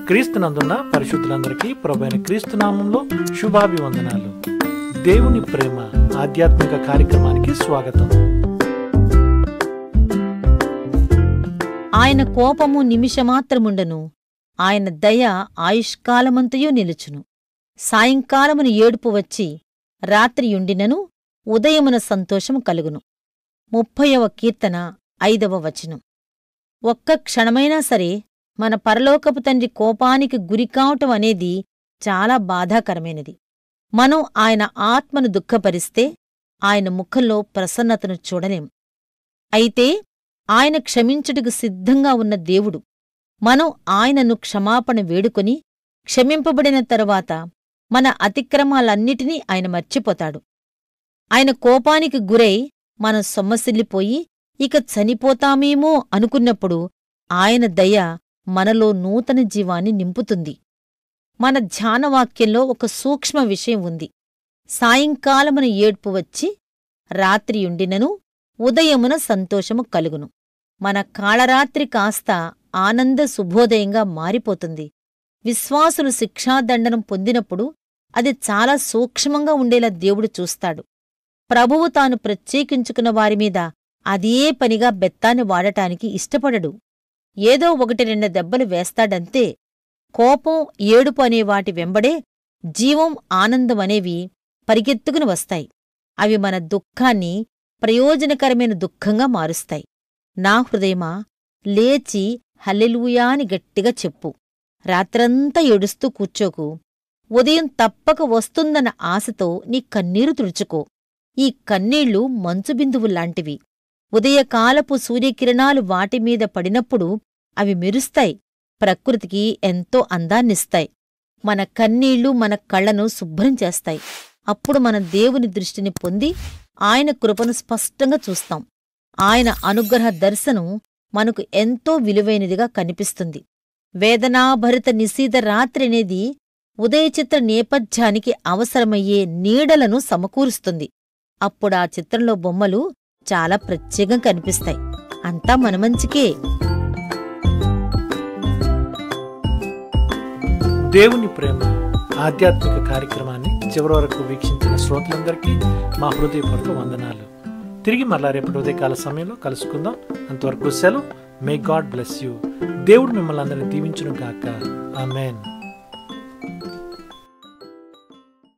క్రీస్తునందున్న పరిశుద్ధులందరికీ ప్రభువైన క్రీస్తు నామంలో శుభాభివందనాలు. దేవుని ప్రేమ ఆధ్యాత్మిక కార్యక్రమానికి స్వాగతం. ఆయన కోపము నిమిషమాత్రముండను, ఆయన దయ ఆయుష్కాలమంతయు నిలుచును. సాయంకాలమున ఏడుపు వచ్చి రాత్రియుండినను ఉదయమున సంతోషము కలుగును. 30వ కీర్తన 5వ వచనం. ఒక్క క్షణమైనా సరే మన పరలోకపు తండ్రి కోపానికి గురికావటం అనేది చాలా బాధాకరమైనది. మనం ఆయన ఆత్మను దుఃఖపరిస్తే ఆయన ముఖంలో ప్రసన్నతను చూడలేం. అయితే ఆయన క్షమించుటకు సిద్ధంగా ఉన్న దేవుడు. మనం ఆయనను క్షమాపణ వేడుకొని క్షమింపబడిన తరువాత మన అతిక్రమాలన్నిటినీ ఆయన మర్చిపోతాడు. ఆయన కోపానికి గురై మనం సొమ్మసిల్లిపోయి ఇక చనిపోతామేమో అనుకున్నప్పుడు ఆయన దయ మనలో నూతన జీవాన్ని నింపుతుంది. మన ధ్యానవాక్యంలో ఒక సూక్ష్మ విషయం ఉంది. సాయంకాలమున ఏడ్పు వచ్చి రాత్రియుండినను ఉదయమున సంతోషము కలుగును. మన కాళరాత్రి కాస్త ఆనంద శుభోదయంగా మారిపోతుంది. విశ్వాసులు శిక్షాదండనం పొందినప్పుడు అది చాలా సూక్ష్మంగా ఉండేలా దేవుడు చూస్తాడు. ప్రభువు తాను ప్రత్యేకించుకున్న వారిమీద అదే పనిగా బెత్తాన్ని వాడటానికి ఇష్టపడడు. ఏదో 1-2 దెబ్బలు వేస్తాడంతే. కోపం, ఏడుపు అనే వాటి వెంబడే జీవం, ఆనందం అనేవి పరిగెత్తుకుని వస్తాయి. అవి మన దుఃఖాన్ని ప్రయోజనకరమైన దుఃఖంగా మారుస్తాయి. నా హృదయమా, లేచి హల్లెలూయా అని గట్టిగా చెప్పు. రాత్రంతా ఏడుస్తూ కూర్చోకు. ఉదయం తప్పక వస్తుందన్న ఆశతో నీ కన్నీరు తుడుచుకో. ఈ కన్నీళ్లు మంచుబిందువుల్లాంటివి. ఉదయకాలపు సూర్యకిరణాలు వాటిమీద పడినప్పుడు అవి మెరుస్తాయి, ప్రకృతికి ఎంతో అందాన్నిస్తాయి. మన కన్నీళ్లు మన కళ్లను శుభ్రం చేస్తాయి. అప్పుడు మన దేవుని దృష్టిని పొంది ఆయన కృపను స్పష్టంగా చూస్తాం. ఆయన అనుగ్రహ దర్శనం మనకు ఎంతో విలువైనదిగా కనిపిస్తుంది. వేదనాభరిత నిశీత రాత్రి అనేది ఉదయచిత్ర నేపథ్యానికి అవసరమయ్యే నీడలను సమకూరుస్తుంది. అప్పుడా చిత్రంలో బొమ్మలు చాలా ప్రత్యేకంగా కనిపిస్తాయి. అంతా మన మంచికే. దేవుని ప్రేమ ఆధ్యాత్మిక కార్యక్రమాన్ని చివరి వరకు వీక్షించిన శ్రోతలందరికీ మా హృదయపూర్వక వందనాలు. తిరిగి మరలా రేపటి ఉదయకాల సమయంలో కలుసుకుందాం. అంతవరకు సెలవు. May God bless you. దేవుడు మిమ్మల్ని అందరినీ దీవించును గాక. ఆమేన్.